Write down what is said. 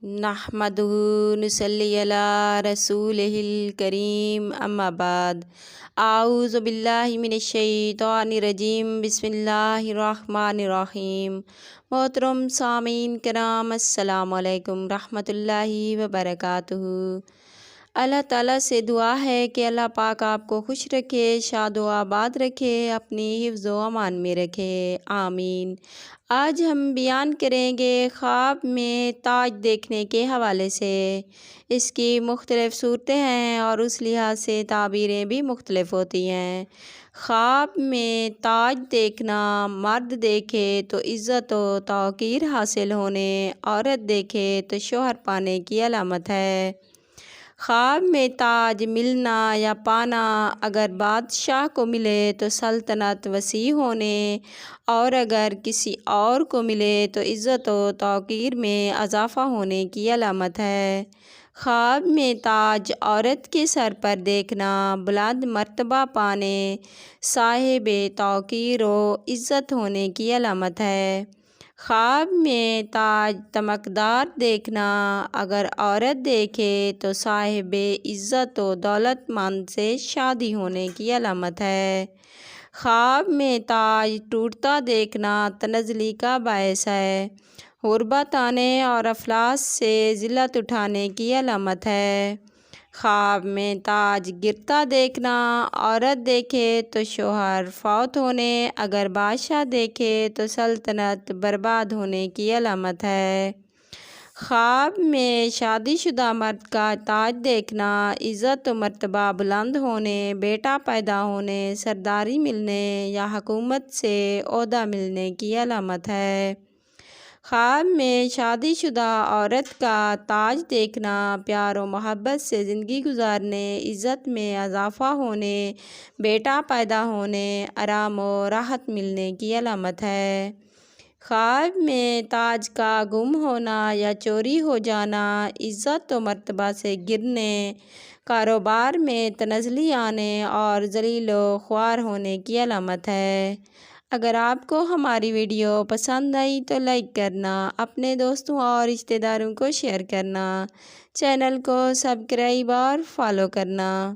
نحمدہ نصلی علی رسولہ الکریم اما بعد اعوذ باللہ من الشیطان الرجیم بسم اللہ الرحمن الرحیم۔ محترم سامعین کرام السلام علیکم رحمۃ اللہ وبرکاتہ۔ اللہ تعالیٰ سے دعا ہے کہ اللہ پاک آپ کو خوش رکھے، شاد و آباد رکھے، اپنی حفظ و امان میں رکھے، آمین۔ آج ہم بیان کریں گے خواب میں تاج دیکھنے کے حوالے سے۔ اس کی مختلف صورتیں ہیں اور اس لحاظ سے تعبیریں بھی مختلف ہوتی ہیں۔ خواب میں تاج دیکھنا، مرد دیکھے تو عزت و توقیر حاصل ہونے، عورت دیکھے تو شوہر پانے کی علامت ہے۔ خواب میں تاج ملنا یا پانا اگر بادشاہ کو ملے تو سلطنت وسیع ہونے، اور اگر کسی اور کو ملے تو عزت و توقیر میں اضافہ ہونے کی علامت ہے۔ خواب میں تاج عورت کے سر پر دیکھنا بلند مرتبہ پانے، صاحب توقیر و عزت ہونے کی علامت ہے۔ خواب میں تاج چمکدار دیکھنا اگر عورت دیکھے تو صاحب عزت و دولت مند سے شادی ہونے کی علامت ہے۔ خواب میں تاج ٹوٹتا دیکھنا تنزلی کا باعث ہے، غربت آنے اور افلاس سے ذلت اٹھانے کی علامت ہے۔ خواب میں تاج گرتا دیکھنا عورت دیکھے تو شوہر فوت ہونے، اگر بادشاہ دیکھے تو سلطنت برباد ہونے کی علامت ہے۔ خواب میں شادی شدہ مرد کا تاج دیکھنا عزت و مرتبہ بلند ہونے، بیٹا پیدا ہونے، سرداری ملنے یا حکومت سے عہدہ ملنے کی علامت ہے۔ خواب میں شادی شدہ عورت کا تاج دیکھنا پیار و محبت سے زندگی گزارنے، عزت میں اضافہ ہونے، بیٹا پیدا ہونے، آرام و راحت ملنے کی علامت ہے۔ خواب میں تاج کا گم ہونا یا چوری ہو جانا عزت و مرتبہ سے گرنے، کاروبار میں تنزلی آنے اور ذلیل و خوار ہونے کی علامت ہے۔ اگر آپ کو ہماری ویڈیو پسند آئی تو لائک کرنا، اپنے دوستوں اور رشتہ داروں کو شیئر کرنا، چینل کو سبسکرائب اور فالو کرنا۔